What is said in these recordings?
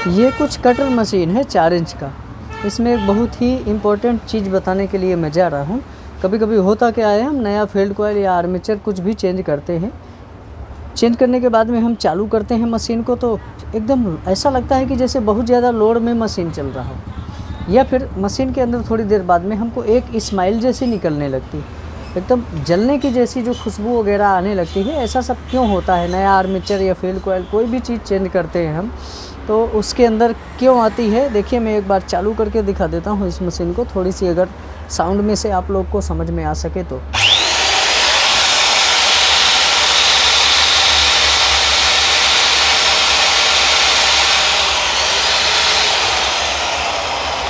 ये कुछ cutter machine है 4 इंच का। इसमें एक बहुत ही इम्पोर्टेंट चीज़ बताने के लिए मैं जा रहा हूँ। कभी कभी होता क्या है, हम नया फील्ड कॉइल या आर्मेचर कुछ भी चेंज करते हैं, चेंज करने के बाद में हम चालू करते हैं मशीन को, तो एकदम ऐसा लगता है कि जैसे बहुत ज़्यादा लोड में मशीन चल रहा हो, या फिर मशीन के अंदर थोड़ी देर बाद में हमको एक स्माइल जैसी निकलने लगती है, एकदम जलने की जैसी जो खुशबू वगैरह आने लगती है। ऐसा सब क्यों होता है? नया आर्मेचर या फील्ड कॉइल कोई भी चीज़ चेंज करते हैं हम, तो उसके अंदर क्यों आती है? देखिए, मैं एक बार चालू करके दिखा देता हूँ इस मशीन को, थोड़ी सी अगर साउंड में से आप लोग को समझ में आ सके तो।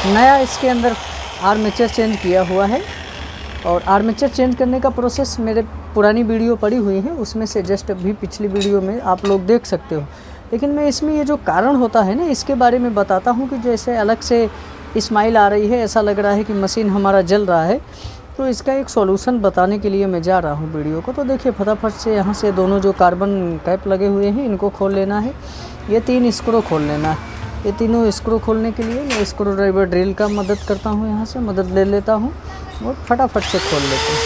नया इसके अंदर आर्मेचर चेंज किया हुआ है, और आर्मेचर चेंज करने का प्रोसेस मेरे पुरानी वीडियो पड़ी हुई है, उसमें से जस्ट अभी पिछली वीडियो में आप लोग देख सकते हो। लेकिन मैं इसमें ये जो कारण होता है ना, इसके बारे में बताता हूँ कि जैसे अलग से स्माइल आ रही है, ऐसा लग रहा है कि मशीन हमारा जल रहा है, तो इसका एक सॉल्यूशन बताने के लिए मैं जा रहा हूँ वीडियो को। तो देखिए, फटाफट से यहाँ से दोनों जो कार्बन कैप लगे हुए हैं इनको खोल लेना है। ये 3 स्क्रू खोल लेना है। ये तीनों स्क्रू खोलने के लिए मैं स्क्रू ड्राइवर ड्रिल का मदद करता हूँ, यहाँ से मदद ले लेता हूँ और फटाफट से खोल लेते हैं।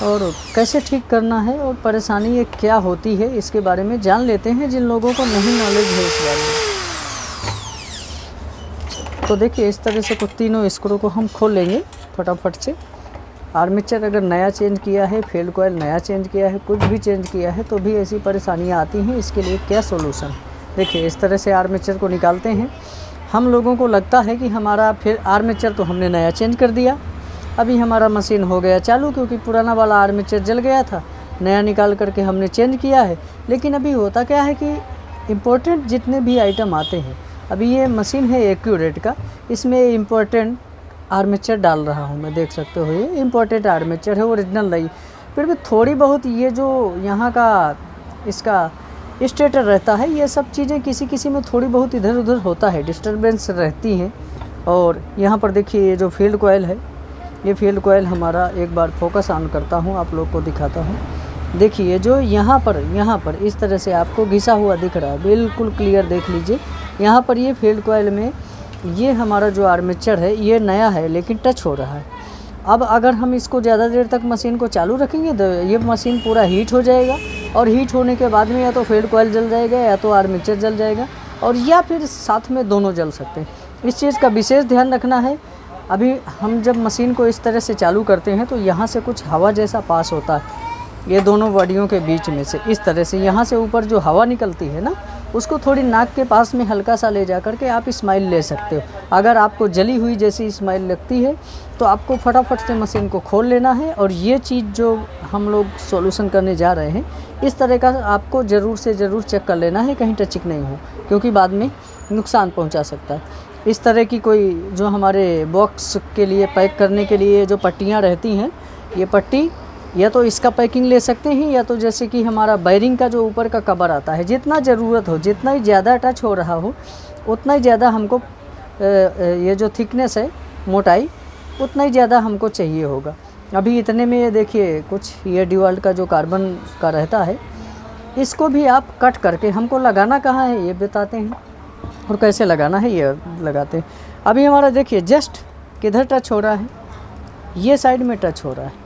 और कैसे ठीक करना है और परेशानी ये क्या होती है, इसके बारे में जान लेते हैं जिन लोगों को नहीं नॉलेज है इस बारे में। तो देखिए, इस तरह से कुछ तीनों स्क्रू को हम खोल लेंगे फटाफट से। आर्मेचर अगर नया चेंज किया है, फील्ड कॉइल नया चेंज किया है, कुछ भी चेंज किया है, तो भी ऐसी परेशानियाँ आती हैं। इसके लिए क्या सोल्यूशन? देखिए, इस तरह से आर्मेचर को निकालते हैं। हम लोगों को लगता है कि हमारा फिर आर्मेचर तो हमने नया चेंज कर दिया, अभी हमारा मशीन हो गया चालू, क्योंकि पुराना वाला आर्मेचर जल गया था, नया निकाल करके हमने चेंज किया है। लेकिन अभी होता क्या है कि इम्पोर्टेंट जितने भी आइटम आते हैं, अभी ये मशीन है एक्यूरेट का, इसमें इम्पोर्टेंट आर्मेचर डाल रहा हूँ मैं, देख सकते हो ये इम्पोर्टेंट आर्मेचर है, ओरिजिनल नहीं। फिर भी थोड़ी बहुत ये जो यहाँ का इसका स्टेटर रहता है, ये सब चीज़ें किसी किसी में थोड़ी बहुत इधर उधर होता है, डिस्टर्बेंस रहती हैं। और यहाँ पर देखिए, ये जो फील्ड कॉइल है, ये फील्ड कॉइल हमारा, एक बार फोकस ऑन करता हूँ, आप लोग को दिखाता हूँ। देखिए, जो यहाँ पर इस तरह से आपको घिसा हुआ दिख रहा है, बिल्कुल क्लियर देख लीजिए। यहाँ पर ये फील्ड कॉइल में ये हमारा जो आर्मेचर है ये नया है, लेकिन टच हो रहा है। अब अगर हम इसको ज़्यादा देर तक मशीन को चालू रखेंगे तो ये मशीन पूरा हीट हो जाएगा, और हीट होने के बाद में या तो फील्ड कॉइल जल जाएगा या तो आर्मेचर जल जाएगा, और या फिर साथ में दोनों जल सकते हैं। इस चीज़ का विशेष ध्यान रखना है। अभी हम जब मशीन को इस तरह से चालू करते हैं तो यहाँ से कुछ हवा जैसा पास होता है, ये दोनों बॉडियों के बीच में से इस तरह से यहाँ से ऊपर जो हवा निकलती है ना, उसको थोड़ी नाक के पास में हल्का सा ले जा कर के आप स्माइल ले सकते हो। अगर आपको जली हुई जैसी स्माइल लगती है तो आपको फटाफट से मशीन को खोल लेना है। और ये चीज़ जो हम लोग सॉल्यूशन करने जा रहे हैं, इस तरह का आपको ज़रूर से ज़रूर चेक कर लेना है, कहीं टचिक नहीं हो, क्योंकि बाद में नुकसान पहुंचा सकता है। इस तरह की कोई जो हमारे बॉक्स के लिए पैक करने के लिए जो पट्टियाँ रहती हैं, ये पट्टी या तो इसका पैकिंग ले सकते हैं, या तो जैसे कि हमारा बैरिंग का जो ऊपर का कवर आता है, जितना ज़रूरत हो, जितना ही ज़्यादा टच हो रहा हो उतना ही ज़्यादा हमको ये जो थिकनेस है, मोटाई, उतना ही ज़्यादा हमको चाहिए होगा। अभी इतने में ये देखिए, कुछ ये डिवाल्ट का जो कार्बन का रहता है, इसको भी आप कट करके, हमको लगाना कहाँ है ये बताते हैं, और कैसे लगाना है ये लगाते हैं। अभी हमारा देखिए जस्ट किधर टच हो रहा है, ये साइड में टच हो रहा है।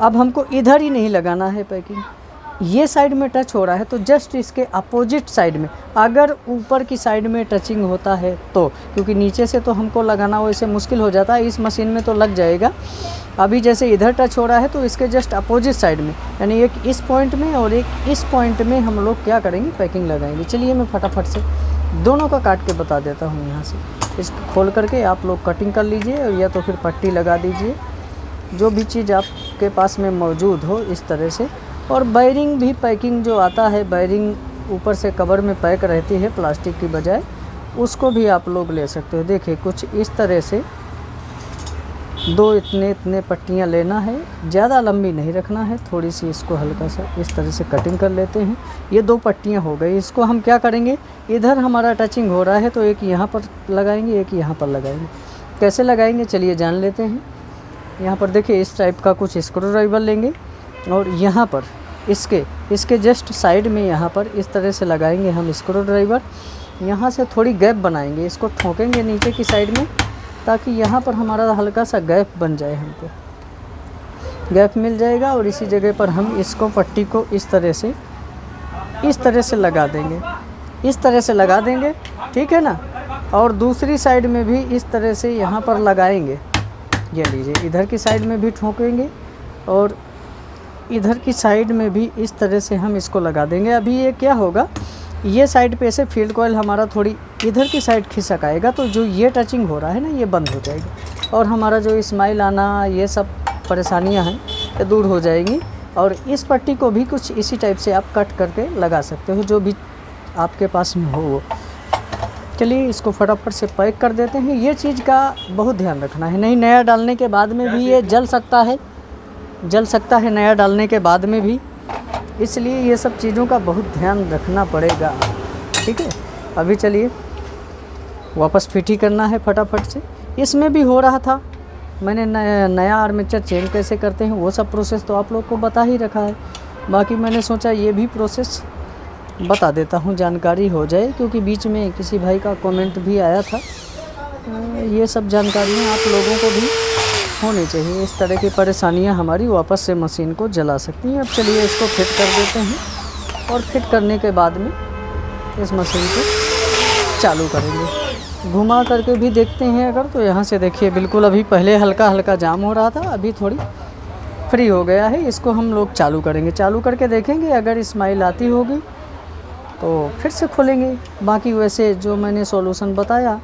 अब हमको इधर ही नहीं लगाना है पैकिंग, ये साइड में टच हो रहा है, तो जस्ट इसके अपोजिट साइड में, अगर ऊपर की साइड में टचिंग होता है तो, क्योंकि नीचे से तो हमको लगाना वैसे मुश्किल हो जाता है, इस मशीन में तो लग जाएगा। अभी जैसे इधर टच हो रहा है तो इसके जस्ट अपोजिट साइड में, यानी एक इस पॉइंट में और एक इस पॉइंट में हम लोग क्या करेंगे, पैकिंग लगाएंगे। चलिए मैं फटाफट से दोनों का काट के बता देता हूँ। यहाँ से इसको खोल करके आप लोग कटिंग कर लीजिए, या तो फिर पट्टी लगा दीजिए, जो भी चीज़ आपके पास में मौजूद हो इस तरह से। और बैरिंग भी पैकिंग जो आता है, बैरिंग ऊपर से कवर में पैक रहती है प्लास्टिक की बजाय, उसको भी आप लोग ले सकते हो। देखिए, कुछ इस तरह से दो इतने पट्टियाँ लेना है, ज़्यादा लंबी नहीं रखना है, थोड़ी सी इसको हल्का सा इस तरह से कटिंग कर लेते हैं। ये 2 पट्टियाँ हो गई। इसको हम क्या करेंगे, इधर हमारा टचिंग हो रहा है तो एक यहाँ पर लगाएंगे, एक यहाँ पर लगाएंगे। कैसे लगाएंगे चलिए जान लेते हैं। यहाँ पर देखिए इस टाइप का कुछ स्क्रू ड्राइवर लेंगे और यहाँ पर इसके जस्ट साइड में यहाँ पर इस तरह से लगाएंगे हम स्क्रू ड्राइवर। यहाँ से थोड़ी गैप बनाएंगे, इसको ठोकेंगे नीचे की साइड में ताकि यहाँ पर हमारा हल्का सा गैप बन जाए, हमको गैप मिल जाएगा। और इसी जगह पर हम इसको पट्टी को इस तरह से लगा देंगे, इस तरह से लगा देंगे, ठीक है ना। और दूसरी साइड में भी इस तरह से यहाँ पर लगाएंगे। ये लीजिए, इधर की साइड में भी ठोकेंगे और इधर की साइड में भी इस तरह से हम इसको लगा देंगे। अभी ये क्या होगा, ये साइड पे से फील्ड कॉइल हमारा थोड़ी इधर की साइड खिसक आएगा, तो जो ये टचिंग हो रहा है ना, ये बंद हो जाएगी और हमारा जो स्माइल आना, ये सब परेशानियां हैं, ये दूर हो जाएंगी। और इस पट्टी को भी कुछ इसी टाइप से आप कट करके लगा सकते हो, जो भी आपके पास में हो वो। चलिए इसको फटाफट से पैक कर देते हैं। ये चीज़ का बहुत ध्यान रखना है, नहीं नया डालने के बाद में भी ये जल सकता है नया डालने के बाद में भी, इसलिए ये सब चीज़ों का बहुत ध्यान रखना पड़ेगा, ठीक है। अभी चलिए वापस फिट ही करना है फटाफट से। इसमें भी हो रहा था, मैंने नया आर्मेचर चेंज कैसे करते हैं वो सब प्रोसेस तो आप लोग को बता ही रखा है। बाकी मैंने सोचा ये भी प्रोसेस बता देता हूँ, जानकारी हो जाए, क्योंकि बीच में किसी भाई का कमेंट भी आया था। ये सब जानकारियाँ आप लोगों को भी होनी चाहिए, इस तरह की परेशानियाँ हमारी वापस से मशीन को जला सकती हैं। अब चलिए इसको फिट कर देते हैं और फिट करने के बाद में इस मशीन को चालू करेंगे। घुमा करके भी देखते हैं अगर, तो यहाँ से देखिए बिल्कुल अभी पहले हल्का हल्का जाम हो रहा था, अभी थोड़ी फ्री हो गया है। इसको हम लोग चालू करेंगे, चालू करके देखेंगे, अगर स्माइल आती होगी तो फिर से खोलेंगे। बाकी वैसे जो मैंने सॉल्यूशन बताया,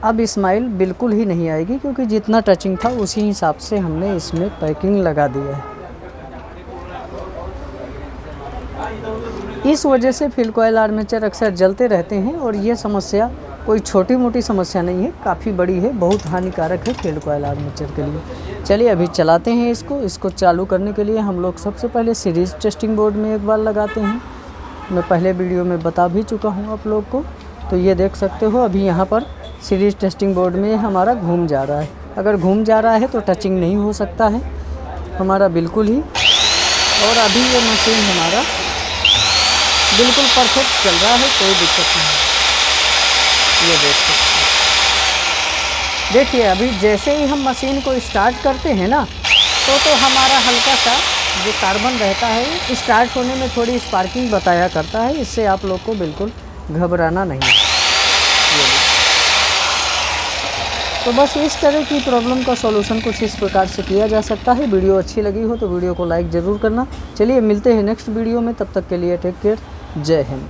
अब स्माइल बिल्कुल ही नहीं आएगी, क्योंकि जितना टचिंग था उसी हिसाब से हमने इसमें पैकिंग लगा दिया है। इस वजह से फील्ड कॉइल आर्मेचर अक्सर जलते रहते हैं, और ये समस्या कोई छोटी मोटी समस्या नहीं है, काफ़ी बड़ी है, बहुत हानिकारक है फील्ड कॉइल आर्मेचर के लिए। चलिए अभी चलाते हैं इसको चालू करने के लिए हम लोग सबसे पहले सीरीज़ टेस्टिंग बोर्ड में एक बार लगाते हैं। मैं पहले वीडियो में बता भी चुका हूँ आप लोग को, तो ये देख सकते हो अभी यहाँ पर सीरीज़ टेस्टिंग बोर्ड में हमारा घूम जा रहा है। अगर घूम जा रहा है तो टचिंग नहीं हो सकता है हमारा बिल्कुल ही। और अभी ये मशीन हमारा बिल्कुल परफेक्ट चल रहा है, कोई दिक्कत नहीं। ये देख सकते हैं, देखिए अभी जैसे ही हम मशीन को स्टार्ट करते हैं ना, तो हमारा हल्का सा जो कार्बन रहता है स्टार्ट होने में थोड़ी स्पार्किंग बताया करता है। इससे आप लोग को बिल्कुल घबराना नहीं है। तो बस इस तरह की प्रॉब्लम का सॉल्यूशन कुछ इस प्रकार से किया जा सकता है। वीडियो अच्छी लगी हो तो वीडियो को लाइक ज़रूर करना। चलिए मिलते हैं नेक्स्ट वीडियो में, तब तक के लिए टेक केयर, जय हिंद।